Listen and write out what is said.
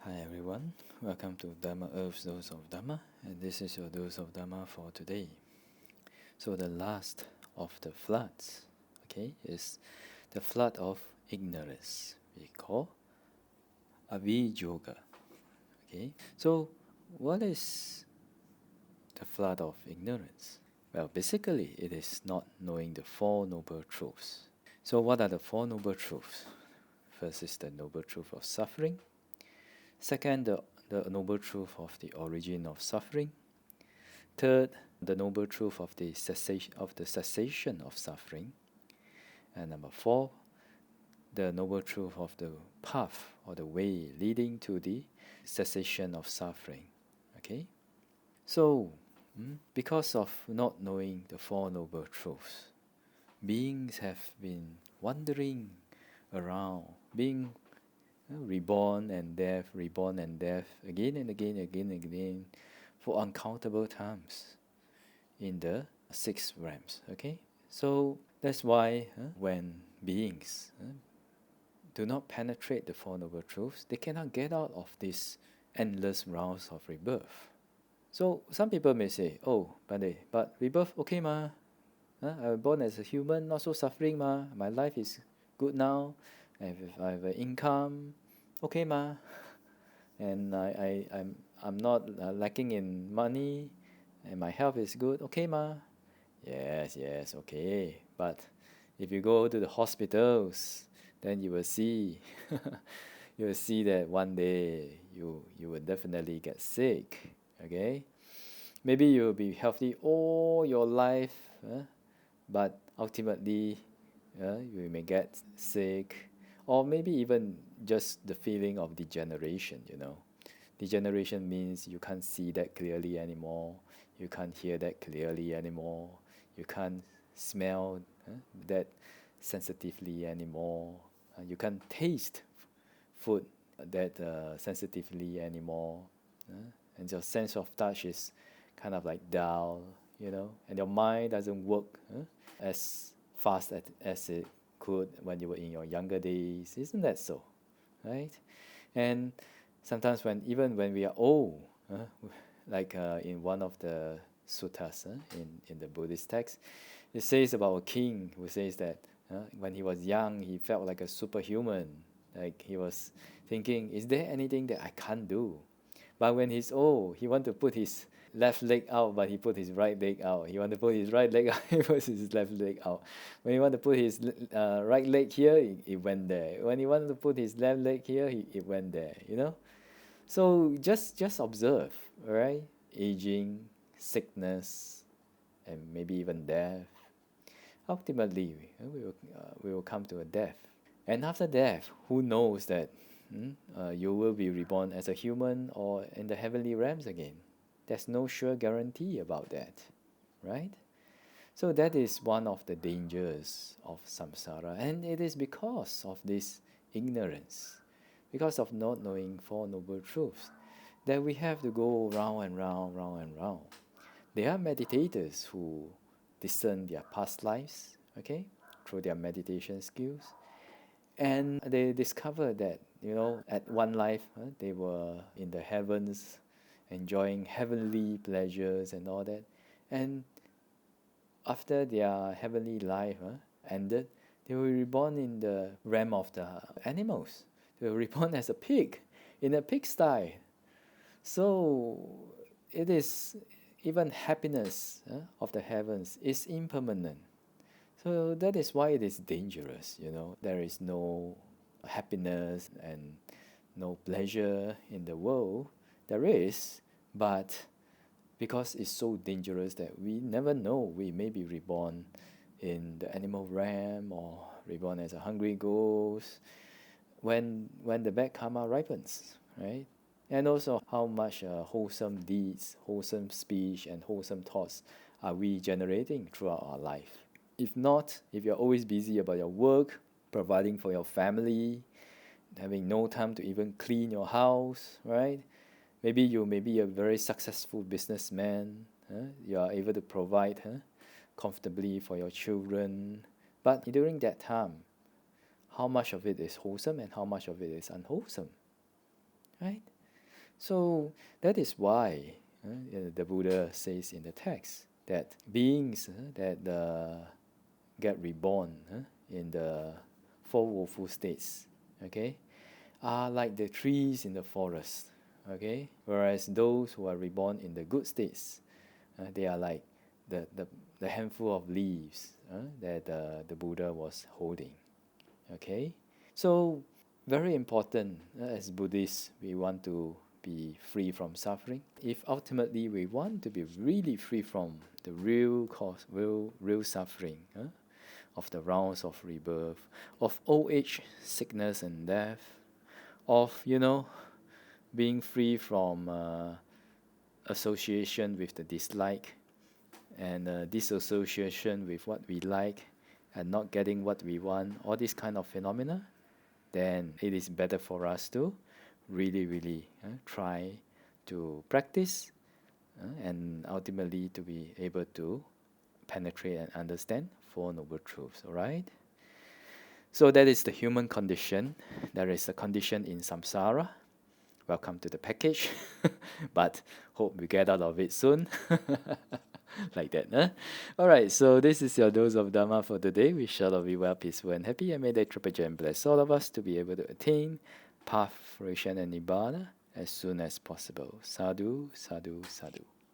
Hi everyone, welcome to Dharma Earth's Dose of Dharma, and this is your dose of Dharma for today. So the last of the floods, is the flood of ignorance. We call aviyoga. So what is the flood of ignorance? Well, basically, it is not knowing the Four Noble Truths. So what are the Four Noble Truths? First is the Noble Truth of suffering. Second, the noble truth of the origin of suffering. Third, the noble truth of the cessation of suffering. And number four, the noble truth of the path or the way leading to the cessation of suffering. Okay? So, because of not knowing the Four Noble Truths, beings have been wandering around, being reborn and death, again and again, for uncountable times in the six realms. Okay, so that's why when beings do not penetrate the Four Noble Truths, they cannot get out of this endless rounds of rebirth. So some people may say, "Oh, but rebirth okay ma? I was born as a human, not so suffering ma. My life is good now. I have an income, okay ma, and I'm not lacking in money, and my health is good, okay ma." Yes, okay. But if you go to the hospitals, then you will see, you will see that one day you will definitely get sick. Okay, maybe you will be healthy all your life, but ultimately, you may get sick, or maybe even just the feeling of degeneration. Degeneration means you can't see that clearly anymore, you can't hear that clearly anymore, you can't smell that sensitively anymore, you can't taste food that sensitively anymore, and your sense of touch is kind of like dull, and your mind doesn't work as fast as it could when you were in your younger days. Isn't that so? Right? And sometimes when we are old, like in one of the suttas in the Buddhist text, it says about a king who says that when he was young, he felt like a superhuman. Like he was thinking, is there anything that I can't do? But when he's old, he want to put his left leg out, but he put his right leg out. He want to put his right leg out, he puts his left leg out. When he want to put his right leg here, it went there. When he wanted to put his left leg here, it went there. So just observe, all right? Aging, sickness, and maybe even death. Ultimately, we will come to a death. And after death, who knows that you will be reborn as a human or in the heavenly realms again? There's no sure guarantee about that, right? So that is one of the dangers of samsara, and it is because of this ignorance, because of not knowing Four Noble Truths, that we have to go round and round, round and round. There are meditators who discern their past lives, through their meditation skills, and they discover that at one life they were in the heavens, enjoying heavenly pleasures and all that, and after their heavenly life ended, they were reborn in the realm of the animals. They were reborn as a pig in a pigsty. So it is, even happiness of the heavens is impermanent. So that is why it is dangerous. There is no happiness and no pleasure in the world. There is, but because it's so dangerous that we never know, we may be reborn in the animal realm or reborn as a hungry ghost when the bad karma ripens, right? And also how much wholesome deeds, wholesome speech, and wholesome thoughts are we generating throughout our life. If not, if you're always busy about your work, providing for your family, having no time to even clean your house, right? Maybe you may be a very successful businessman. You are able to provide comfortably for your children. But during that time, how much of it is wholesome and how much of it is unwholesome, right? So that is why the Buddha says in the text that beings that get reborn in the four woeful states, okay, are like the trees in the forest, okay, whereas those who are reborn in the good states, they are like the, the, the handful of leaves that the Buddha was holding, okay. So very important as Buddhists, we want to be free from suffering. If ultimately we want to be really free from the real cause, real suffering of the rounds of rebirth, of old age, sickness and death, of being free from association with the dislike and disassociation with what we like and not getting what we want, all these kind of phenomena, then it is better for us to really try to practice and ultimately to be able to penetrate and understand Four Noble Truths, all right? So that is the human condition. There is a condition in samsara. Welcome to the package. But hope we get out of it soon. Like that, huh? Alright, so this is your dose of Dharma for today. We shall all be well, peaceful, and happy, and may the Triple Gem bless all of us to be able to attain path, fruition, and nibbana as soon as possible. Sadhu, sadhu, sadhu.